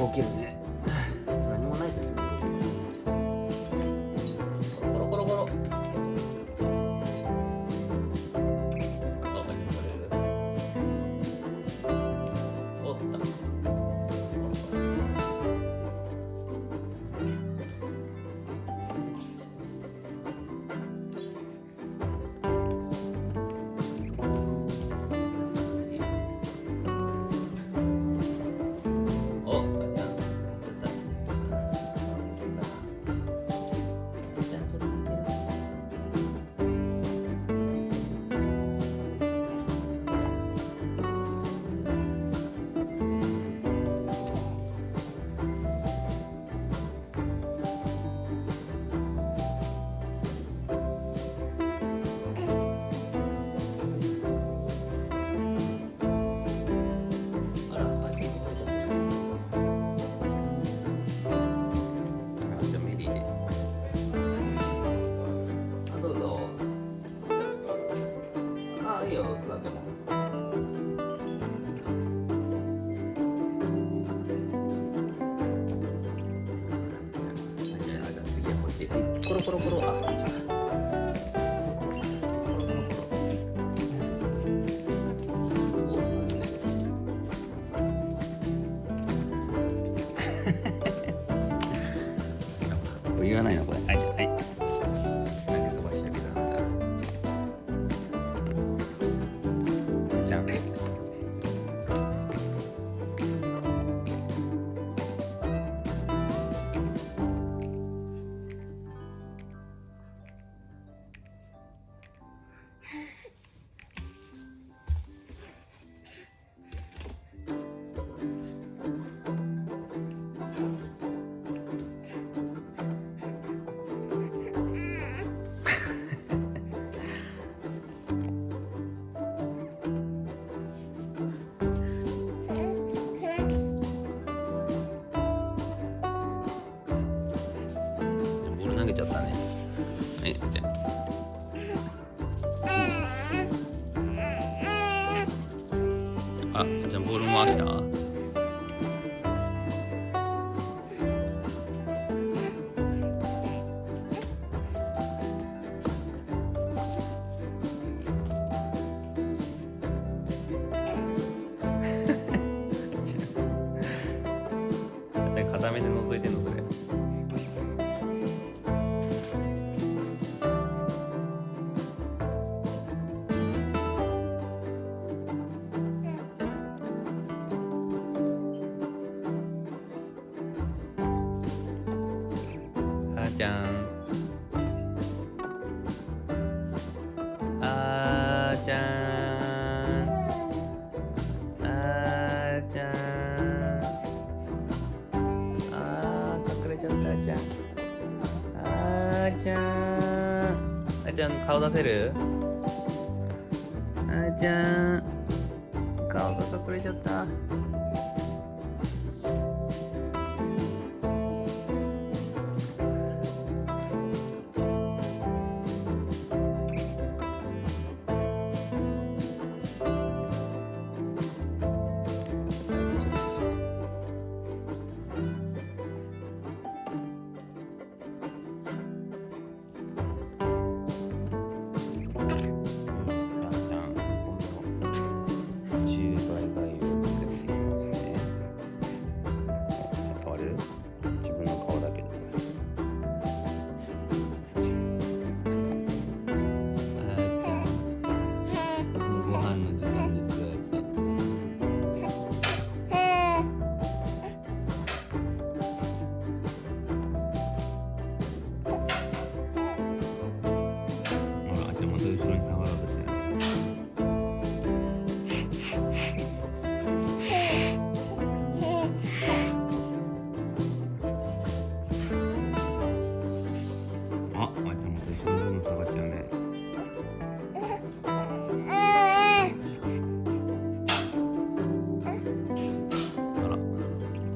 動けるね。何もない時にコロコロコロコロ。あ、何これ。おった。いいよ、座っても。次はこっち。コロコロコロ。あ、言わないのこれ。はい、はい。なんか飛ばしちゃうけどなんだ。じゃん。投げちゃったね。はい、じゃあ。じゃあボールも飽きた。片目で覗いてんのそれ。じゃん。あーちゃん。あーちゃん。あー、隠れちゃったじゃん。あーちゃん。あーちゃん、顔出せる？あーちゃん。顔が隠れちゃった。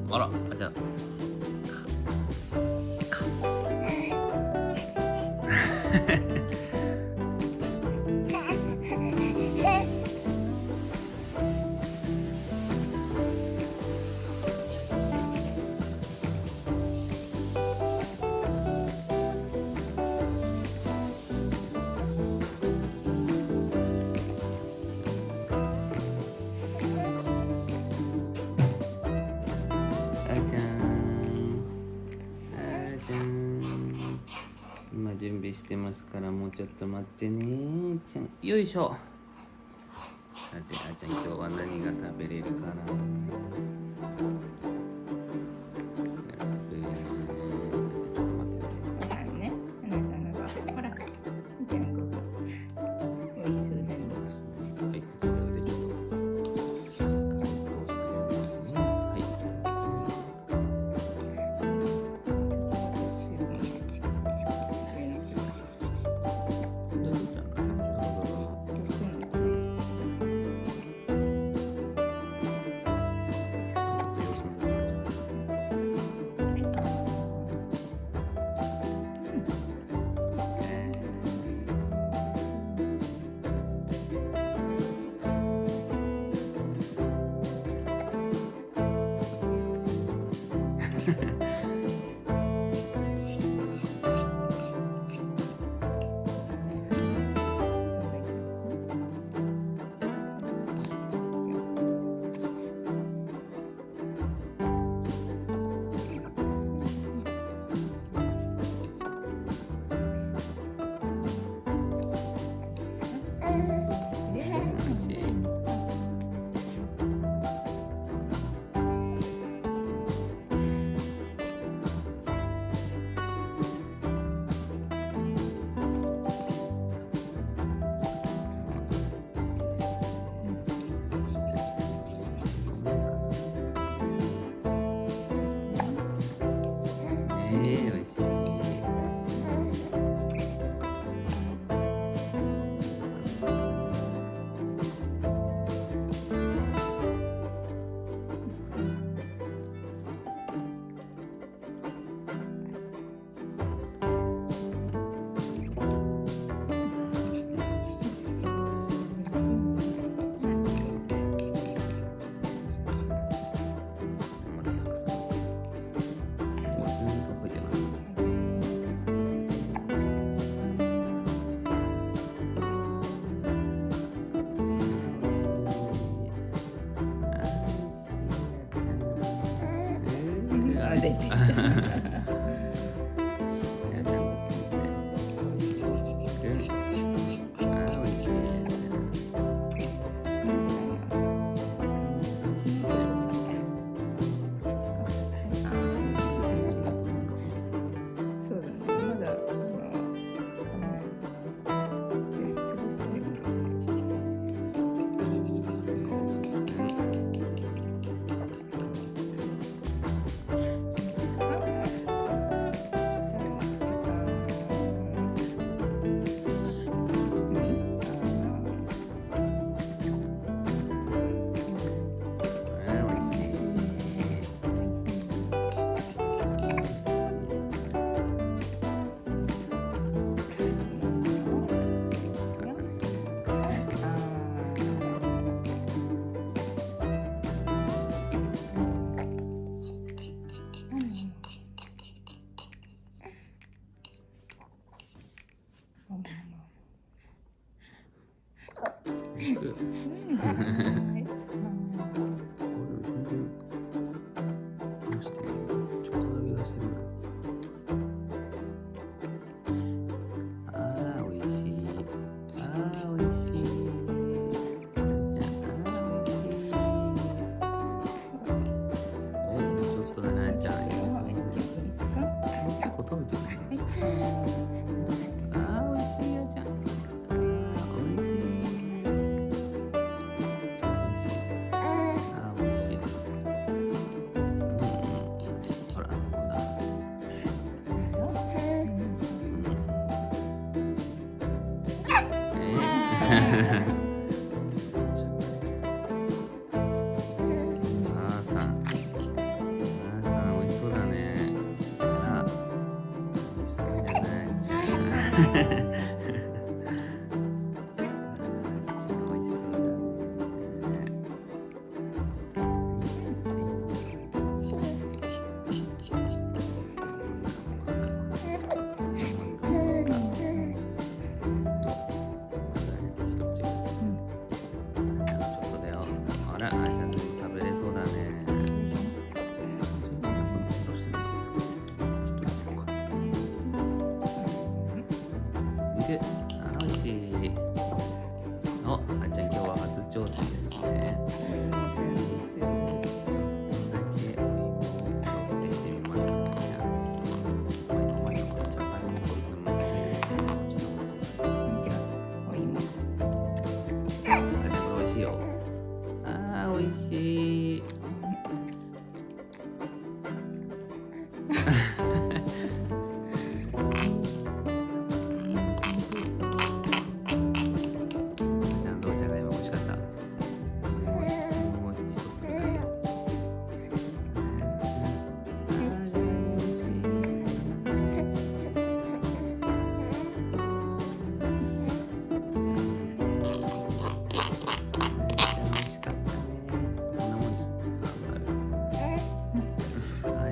あら、じゃあ。してますから、もうちょっと待ってねちゃん。よいしょ。さて、あーちゃん今日は何が食べれるかな。美味しい。出てきた。ちゃんどうちゃんが今欲しかった。もう一つだけ。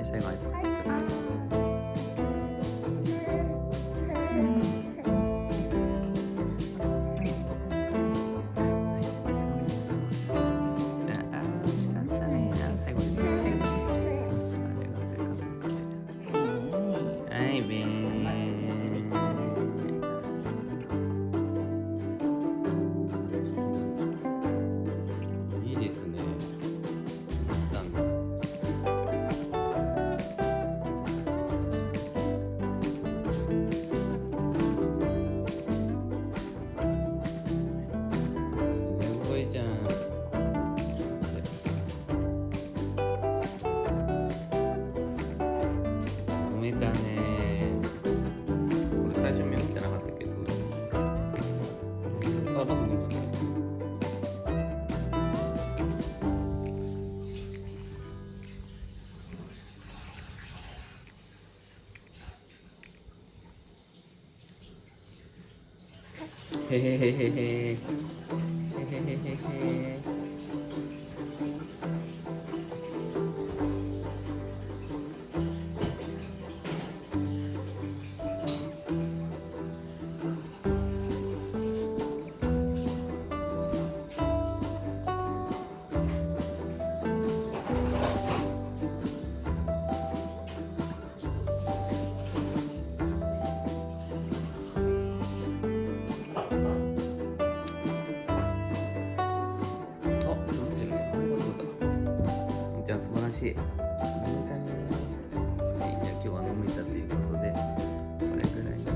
最後 iPad。はい、べー。いいですね。なんだ。すごいじゃん。飲めたね。これ最初目起きてなかったけど。あ、僕も。へへへへへ。へへへへへ。素晴らしい。飲めたね。はい、じゃあ今日は飲めたということで、これぐらいです。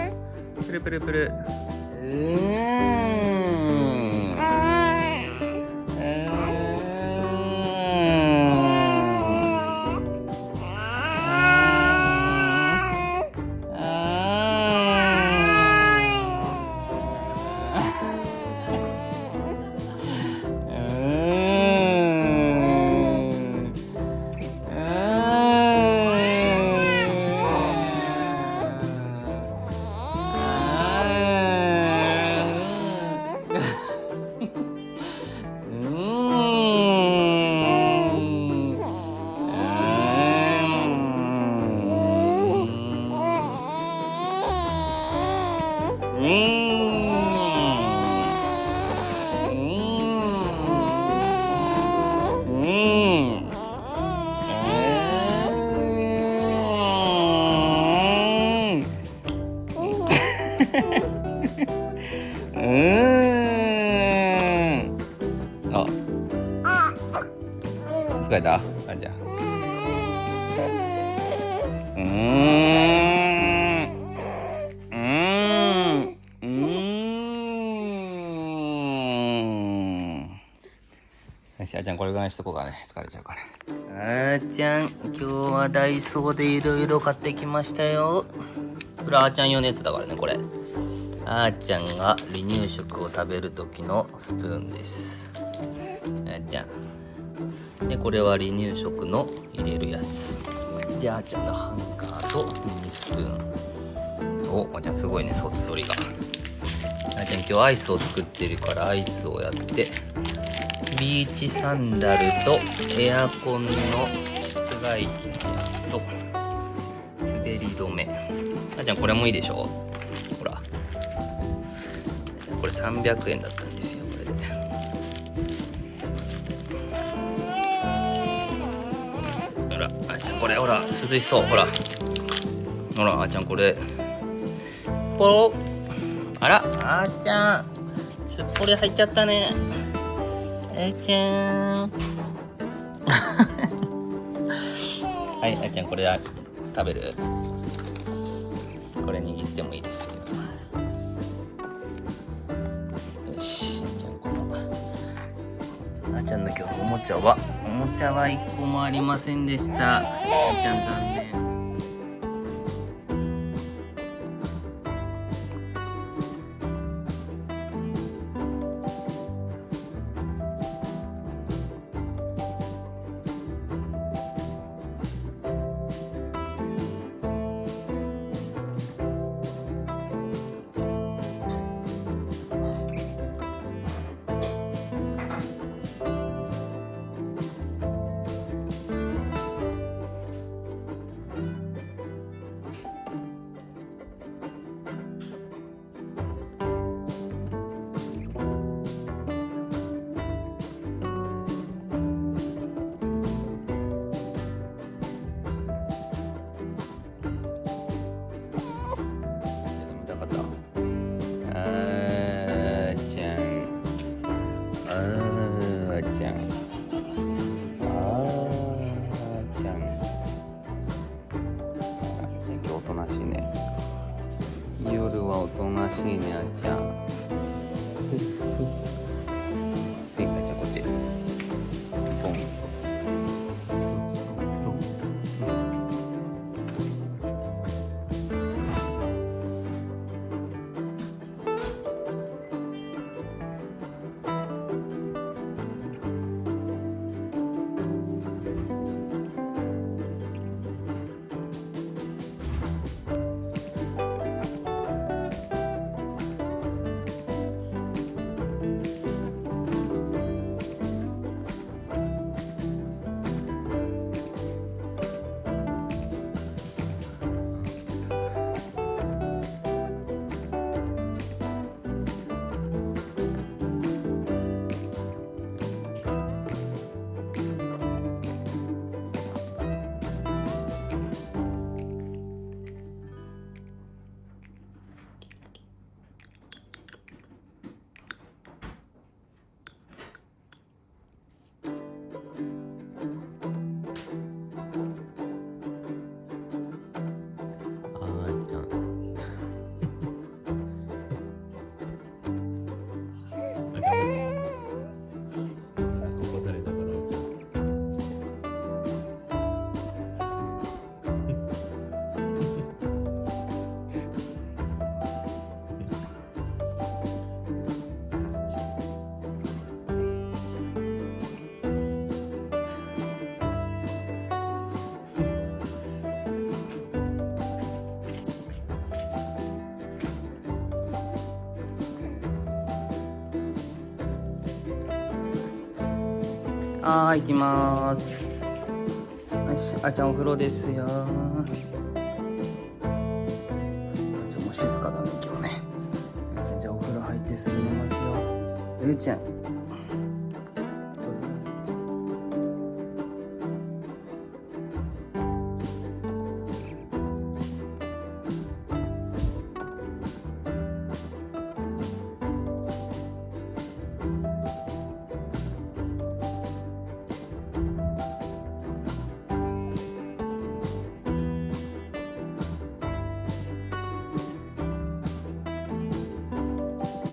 プルプルプル。疲れた？あじゃあ。よし、あーちゃんこれぐらいにしとこうかね。疲れちゃうから。あーちゃん、今日はダイソーでいろいろ買ってきましたよ。これあーちゃん用のやつだからね、これ。あーちゃんが離乳食を食べる時のスプーンです。あーちゃん。で、これは離乳食の入れるやつ。で、あーちゃんのハンガーとミニスプーン。お、あーちゃんすごいね、そりが。あーちゃん今日アイスを作ってるからアイスをやって、ビーチサンダルとエアコンの室外機と滑り止め。あーちゃんこれもいいでしょ？ほら。これ300円だったんですよ、これで。ほら、あーちゃんこれほら、涼しそう、ほら。ほら、あーちゃんこれ。ポロあら、あーちゃん。すっぽり入っちゃったね。あーちゃん。はい、あーちゃんこれ食べる？これ握ってもいいですよ。よし、じゃあこのあーちゃんの今日のおもちゃは1個もありませんでした。あーちゃん残念。夜はおとなしいね、あーちゃん。はい、あーちゃんこっち。ポン。はい、行きまーす。よし、あーちゃんお風呂ですよ。あーちゃんも静かだね、今日ね。あーちゃんじゃあお風呂入ってすぐ寝ますよ。うーちゃん。